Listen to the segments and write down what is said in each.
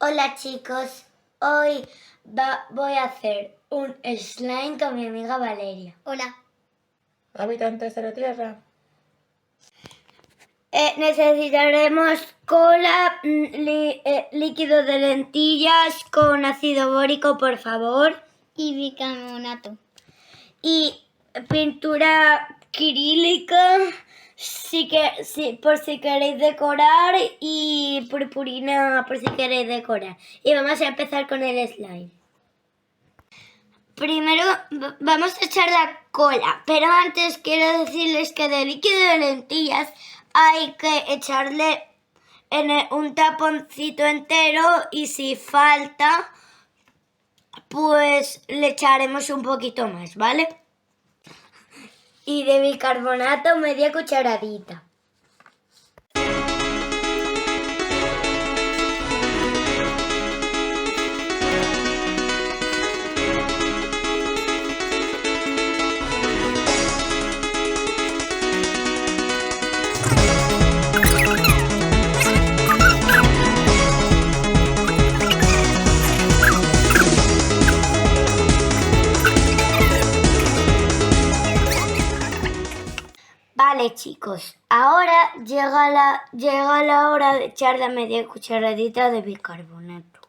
Hola chicos, hoy voy a hacer un slime con mi amiga Valeria. Hola. Habitantes de la Tierra. Necesitaremos cola, líquido de lentillas con ácido bórico, por favor. Y bicarbonato. Y pintura acrílica, por si queréis decorar, y purpurina por si queréis decorar. Y vamos a empezar con el slime. Primero vamos a echar la cola, pero antes quiero decirles que de líquido de lentillas hay que echarle un taponcito entero y si falta, pues le echaremos un poquito más, ¿vale? Y de bicarbonato media cucharadita. Vale chicos, ahora llega la hora de echar la media cucharadita de bicarbonato.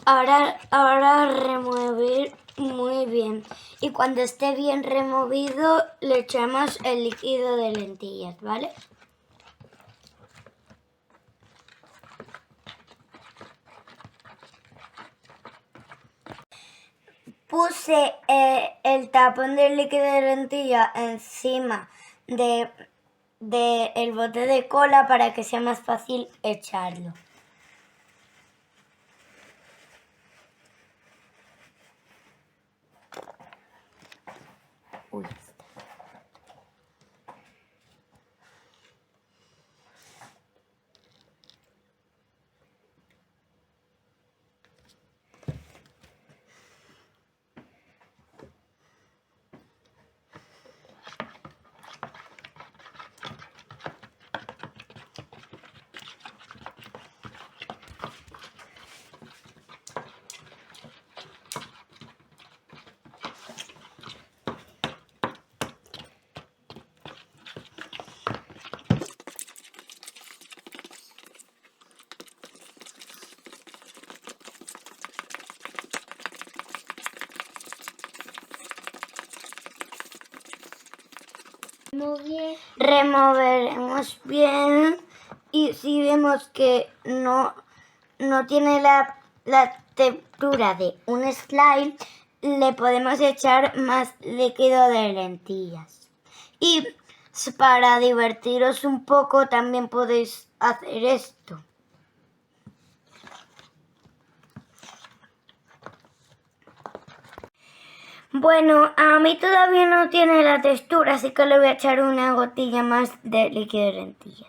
Ahora remover muy bien. Y cuando esté bien removido, le echamos el líquido de lentillas, ¿vale? Puse el tapón del líquido de lentilla encima el bote de cola para que sea más fácil echarlo. Uy. Muy bien. Removeremos bien y si vemos que no tiene la textura de un slime, le podemos echar más líquido de lentillas. Y para divertiros un poco también podéis hacer esto. Bueno, a mí todavía no tiene la textura, así que le voy a echar una gotilla más de líquido de lentillas.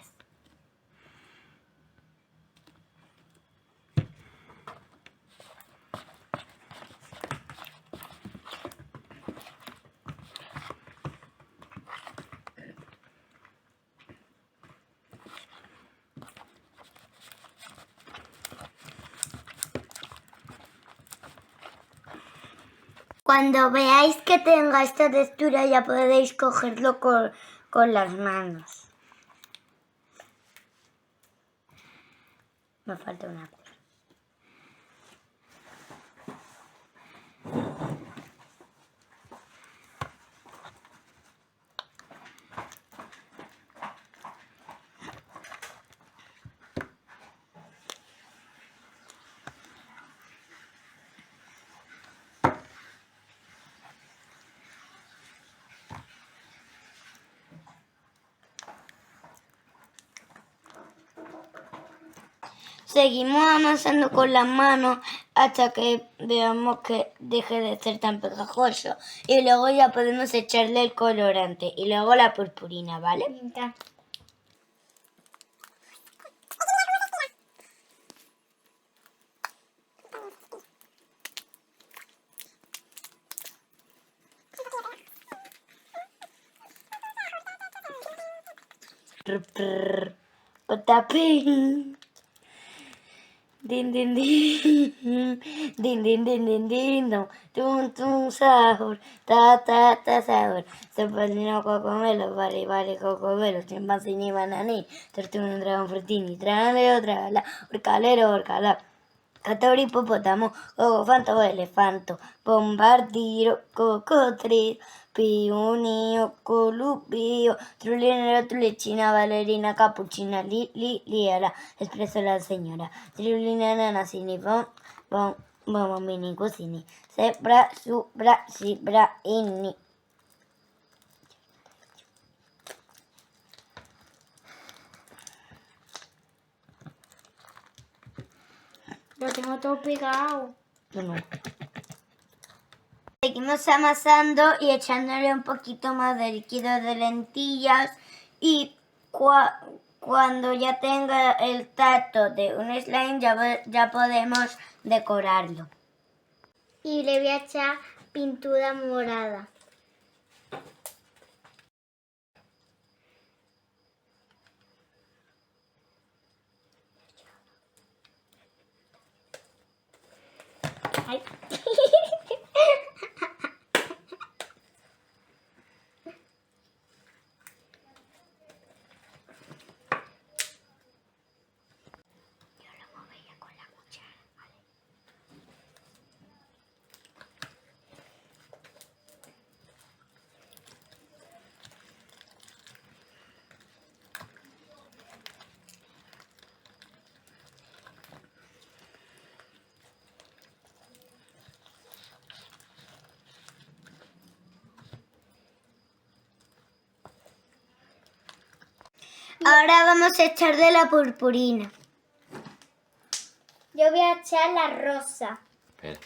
Cuando veáis que tenga esta textura ya podéis cogerlo con las manos. Me falta una cosa. seguimos amasando con las manos hasta que veamos que deje de ser tan pegajoso. Y luego ya podemos echarle el colorante y luego la purpurina, ¿vale? Pinta. Potapín. Din din din. Din din din din din. Dum tum tum sahur. Ta ta ta sahur. Cepallino cocomelo. Vale vale cocomelo. Chimpancini banani. Tortuga dragón frutini. Traleo trala. Orcalero orcala. Castor hipopótamo, cogofanto, elefanto, bombardiro, cocodrilo, pionio, colubio, trulinero, trulicina, ballerina, capuchina, liera, espresso la señora, trilina, nana, sini, bom, mini, cusini, zebra, subra, sibra, inni. Lo tengo todo pegado. Bueno. Seguimos amasando y echándole un poquito más de líquido de lentillas y cuando ya tenga el tacto de un slime ya podemos decorarlo. Y le voy a echar pintura morada. Ay. Ahora vamos a echarle la purpurina. Yo voy a echar la rosa. Espera.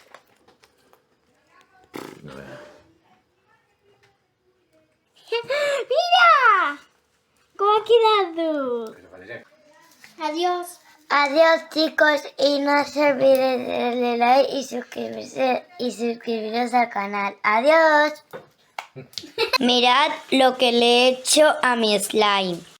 No veo. ¡Mira! ¿Cómo ha quedado? Pero Valeria. Adiós. Adiós chicos y no se olviden de darle like y suscribiros al canal. Adiós. Mirad lo que le he hecho a mi slime.